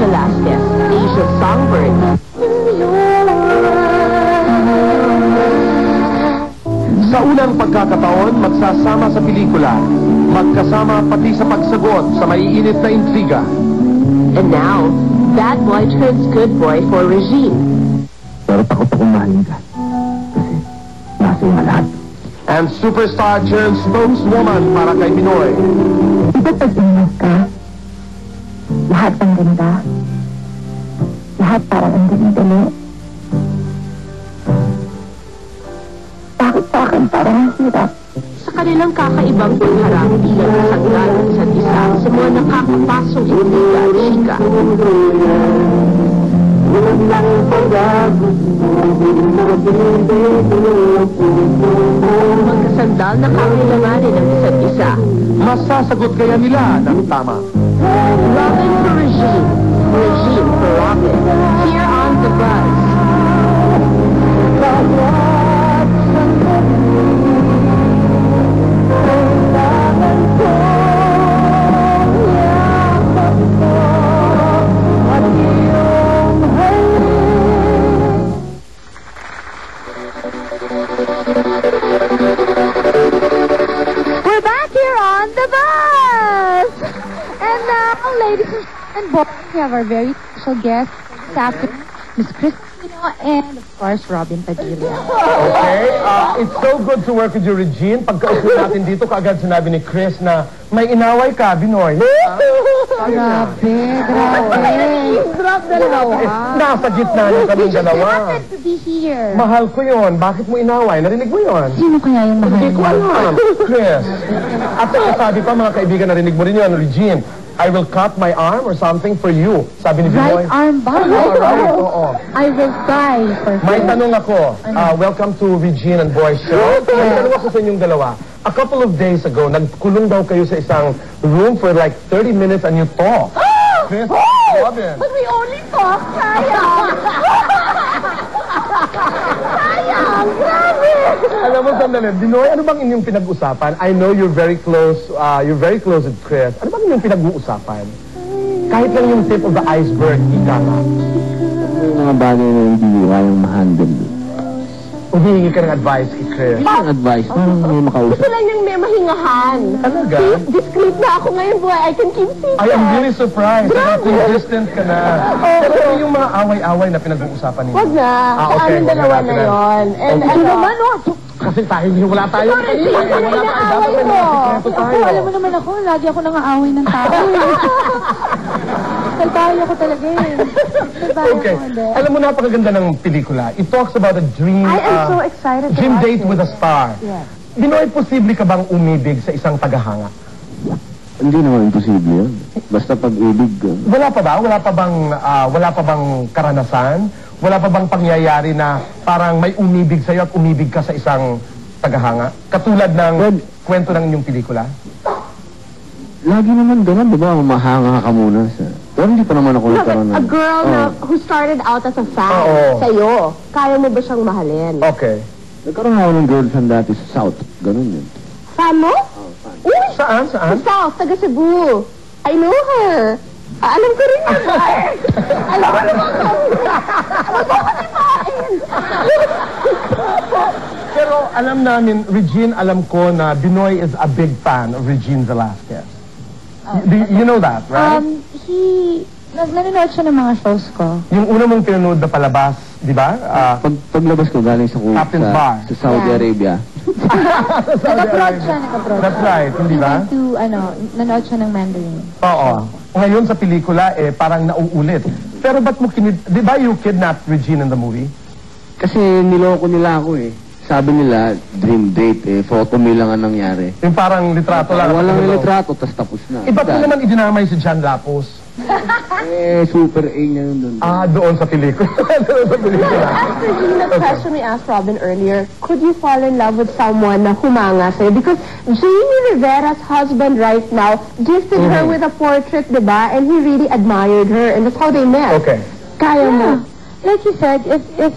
Velasquez, Asia's songbird. Sa unang pagkakataon, magsasama sa pelikula. Magkasama pati sa pagsagot sa maiinit na intriga. And now, bad boy turns good boy for Regine. Pero takot akong mahalin ka. Kasi nasa yung lahat. And superstar turns spokeswoman para kay Pinoy. Diba pag inis ka, lahat ang ganda. Lahat parang ang dali-dali. Bakit sa akin parang ang hirap? Sa kanilang kakaibang pagharap bilang kasanggan ng isa't isa sa mga nakakapasong intriga at chika. Magkasandal na kakailanganin ng isa't isa. Masasagot kaya nila ng tama. Robin for Regine, Regine for Robin. Here on The Buzz. We're back here on The Buzz! And now, ladies and boys, we have our very special guest this afternoon, Miss Cristina and, of course, Robin Padilla. Okay, it's so good to work with you, Regine. Pagkaupo natin dito, kaagad sinabi ni Chris na may inaway ka, Binoy. Grabe, grabe. Drop the lawa. Nasa gitna niyo kaming dalawa. Happen to be here. Mahal ko yon. Bakit mo inaway? Narinig mo yon? Sino kaya yung mahal Hindi ko mo? alam. Chris. At sabi pa, mga kaibigan, narinig mo rin yun, Regine. I will cut my arm or something for you. Sabi ni Binoy. Right arm ba? Right, oo. I will die for May you. tanong ako. Welcome to Regine and Boy Show. May tanong ako sa inyong dalawa. A couple of days ago, nagkulong daw kayo sa isang room for like 30 minutes and you talk. Chris, Robin. But we only talk, sayang. Sayang, grabe. Alam mo, sandali, Binoy, ano bang inyong pinag-usapan? I know you're very close with Chris. Ano bang inyong pinag-uusapan? Kahit lang yung tip of the iceberg, ika nga. Yung mga bagay na hindi kayang ma-handle. Humihingi ka ng advice kay Chris. Yung advice, parang may makausap. Gusto lang niyang may mahingahan. Talaga? Discreet na ako ngayon, boy. I can keep secret. I am really surprised. Consistent ka na. Pero ano yung mga away-away na pinag-uusapan niyo? Wag na. Sa okay, amin dalawa na yon. And Okay. ano, Naman, oh. Kasi tayo, wala tayo. Sorry, Wala hindi tayo. na Dapat away may mo. nakasikreto Ako, tayo. alam mo naman ako, lagi ako nangaaway ng tao. Salbahay ako talaga eh. Salbahay Okay. ako, hindi. Alam mo, napakaganda ng pelikula. It talks about a dream, I am so excited to dream watch date it. with a star. Yes. Binoy, posible ka bang umibig sa isang tagahanga? Hindi naman imposible yun. Basta pag-ibig ka. Wala pa ba? Wala pa bang karanasan? Wala pa bang pangyayari na parang may umibig sa'yo at umibig ka sa isang tagahanga? Katulad ng kwento ng inyong pelikula? Lagi naman ganun, di ba? Mahanga ka muna sa... Pero hindi pa naman ako Look, nagkaroon ng... a girl na who started out as a fan Oo. sa'yo, kaya mo ba siyang mahalin? Okay. Nagkaroon ako ng girlfriend dati sa South. Ganun yun. Fan mo? Uy! Saan? Sa South, taga Cebu. I know her. Alam ko rin yun. Alam ko naman kami. Huwag mo katipain. Pero alam namin, Regine, alam ko na Binoy is a big fan of Regine Velasquez. You know that, right? Nanonood siya ng mga shows ko. Yung una mong pinanood na palabas, di ba? Paglabas ko galing sa Captain's Bar. sa Saudi Yeah. Arabia. Nag-abroad siya, nag-abroad. That's right, hindi He ba? went to, nanood siya ng Mandarin. Oo. Ngayon sa pelikula, parang nauulit. Pero ba't mo di ba you kidnapped Regine in the movie? Kasi niloko nila ako eh. Sabi nila, dream date eh. Photo me lang ang nangyari. Yung parang litrato lang. Walang litrato, tas tapos na. Iba po naman idinamay si John Lapos. Super A niya yun doon. Doon sa pelikula. Doon sa pelikula. After the question we asked Robin earlier, could you fall in love with someone na humanga sa'yo? Because Jamie Rivera's husband right now gifted her with a portrait, diba? And he really admired her, and that's how they met. Okay. Kaya mo. Like you said, if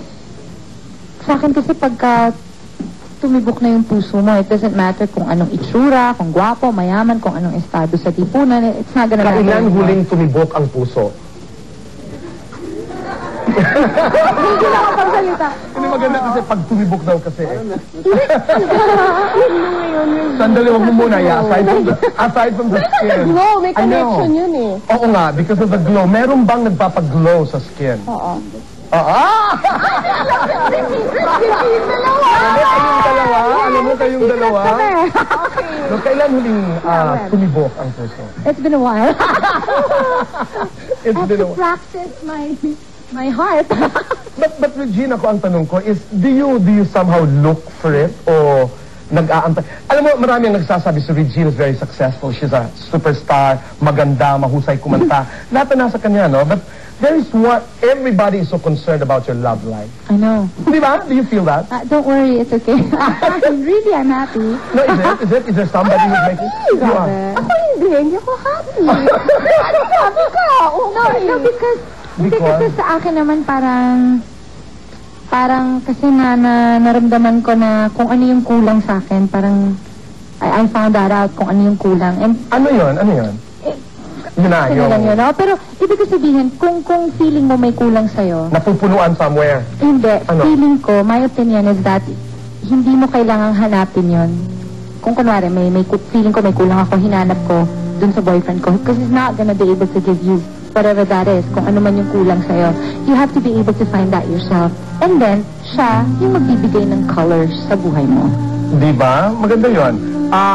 sa akin kasi pagka tumibok na yung puso mo, it doesn't matter kung anong itsura, kung gwapo, mayaman, kung anong estado sa lipunan, it's not gonna matter. Kailan huling tumibok ang puso? Hindi na kapagsalita. Hindi maganda kasi pag tumibok daw kasi eh. Ngayon yun. Sandali, wag mo muna. Yeah, aside from the skin. Glow, may I know. connection yun eh. Oo nga, because of the glow. Meron bang nagpapag-glow sa skin? Oo. Alam mo kayong dalawa? No, kailan huling tumibok ang puso? It's been a while. It's been a while. Practice my heart. But Regina, ko ang tanong ko is, do you somehow look for it o nag-aantay? Alam mo, marami ang nagsasabi si Regina is very successful. She's a superstar, maganda, mahusay kumanta. Lahat na nasa kanya, no? But there is what everybody is so concerned about your love life. I know. Di ba? Do you feel that? Don't worry, it's okay. Really, I'm happy. No, is it? Is there somebody who's making? You are. Ako hindi, hindi ako happy. Happy ka? No, because kasi sa akin naman parang kasi naramdaman ko na kung ano yung kulang sa akin, parang I found that out kung ano yung kulang. And Ano yun? Yun na, yun lang yun, no? Pero ibig ko sabihin, kung feeling mo may kulang sa'yo, napupunuan somewhere. hindi. Ano? Feeling ko, my opinion is that hindi mo kailangang hanapin yun. Kung kunwari, feeling ko may kulang ako, hinanap ko dun sa boyfriend ko. Because he's not gonna be able to give you whatever that is, kung ano man yung kulang sa'yo. You have to be able to find that yourself. And then, siya yung magbibigay ng colors sa buhay mo. Di ba? Maganda yun.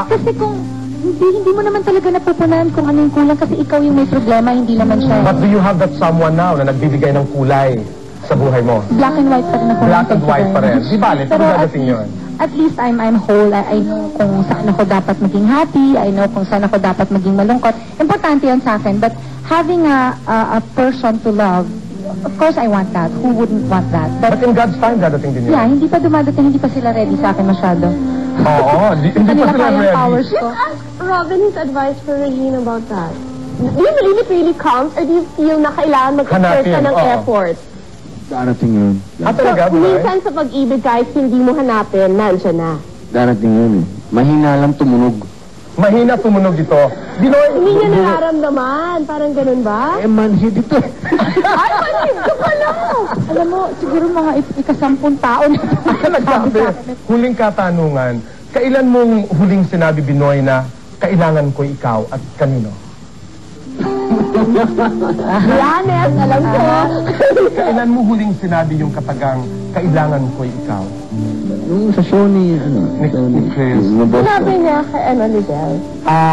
Kasi kung hindi mo naman talaga napupunan kung ano yung kulang kasi ikaw yung may problema, hindi naman siya. But do you have that someone now na nagbibigay ng kulay sa buhay mo? Black and white pa rin ako. Black and white pa rin. Di bale, pero dadating yun. At least I'm whole. I know kung saan ako dapat maging happy. I know kung saan ako dapat maging malungkot. Importante yan sa akin. But having a person to love, of course I want that. Who wouldn't want that? But in God's time, dadating din yun. Yeah, hindi pa dumadating, hindi pa sila ready sa akin masyado. Oo, hindi pa Kanila sila kayang ready. powers ko. Ask Robin his advice for Regina about that. Do you believe it really counts or do you feel na kailangan mag-exert ka Hanapin, ng oo. effort? Darating yun. Talaga, So, minsan sa pag-ibig kahit hindi mo hanapin, nandiyan na. Darating yun eh. Mahina lang tumunog. Mahina tumunog ito. Binoy, Hindi niya nararamdaman. Parang ganun ba? Manhid ito eh. Ay, manhid ka lang! Alam mo, siguro mga ikasampung taon. nagsabi, huling katanungan, kailan mong huling sinabi, Binoy, na kailangan ko ikaw at kanino? Janet, alam ko. Kailan mo huling sinabi yung katagang kailangan ko ikaw? Yung sa show ni, Ni Chris. Sinabi niya kay Lizelle.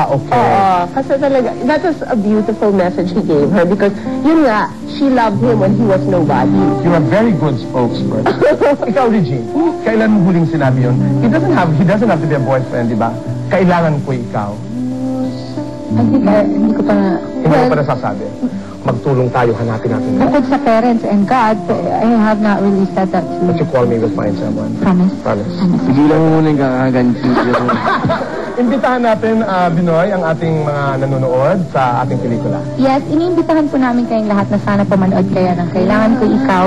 Okay. Oo, kasi talaga, that was a beautiful message he gave her because, yun nga, she loved him when he was nobody. You're a very good spokesperson. Ikaw, Regine, kailan mo huling sinabi yun? He doesn't have to be a boyfriend, di ba? Kailangan ko ikaw. I think hindi ko pa na... Hindi mo pa nasasabi. Magtulong tayo, hanapin natin. Bukod sa parents and God, I have not really said that to But you. you call me, we'll find someone. Promise. Promise. Tigilan mo muna yung kakaganti. Imbitahan natin, Binoy, ang ating mga nanonood sa ating pelikula. Yes, iniimbitahan po namin kayong lahat na sana pumanood kaya ng Kailangan Ko Ikaw.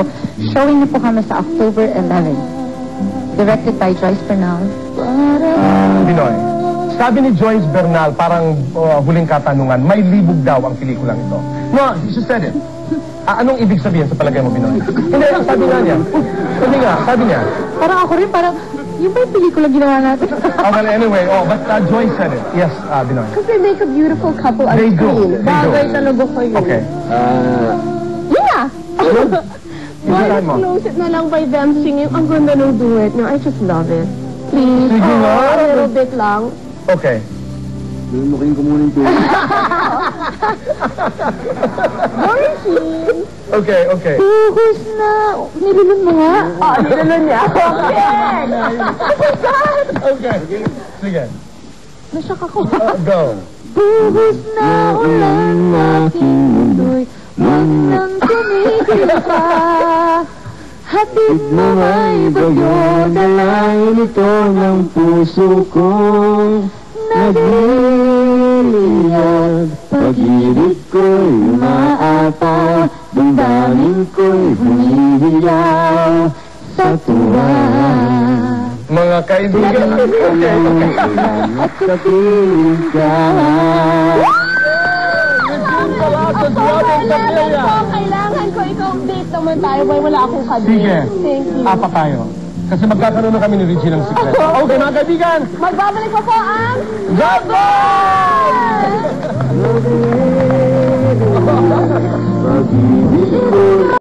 Showing na po kami sa October 11. Directed by Joyce Bernal. Binoy, sabi ni Joyce Bernal, parang huling katanungan, may libog daw ang pelikulang ito. No, she said it. Anong ibig sabihin sa palagay mo, Binoy? Hindi, sabi nga niya. Sabi niya. Parang ako rin, parang, yung ba yung pelikula ginawa natin? Well, anyway, but Joyce said it. Yes, Binoy. Because they make a beautiful couple on They do. screen. They do. Bagay talaga kayo. Okay. Yeah! Why Imbitahan mo. close it na lang by them singing, ang ganda ng duet. No, I just love it. Please, Sige nga. a little bit lang. Okay. Lumukin ko muna yung tubig. Okay. Buhos na. Nilulun mo nga. Nilulun niya. Okay. Sige. Nasyak ako. Go. Buhos na ulan aking mundo'y nang tumigil ka. Hatid mo may bagyo, dalayan ito ng puso ko. Nagliliyag, pag-ibig ko'y umaapaw, damdamin ko'y humihiyaw sa tuwa. Mga kaibigan. Okay. At sa piling ka. Kailangan ko So, ikaw, date naman tayo, boy. Wala akong kadate. Sige. Thank you. Apat tayo. Kasi magkakaroon na kami ni Richie ng secret. Okay, mga kaibigan. Magbabalik pa po ang God bless! Buzz!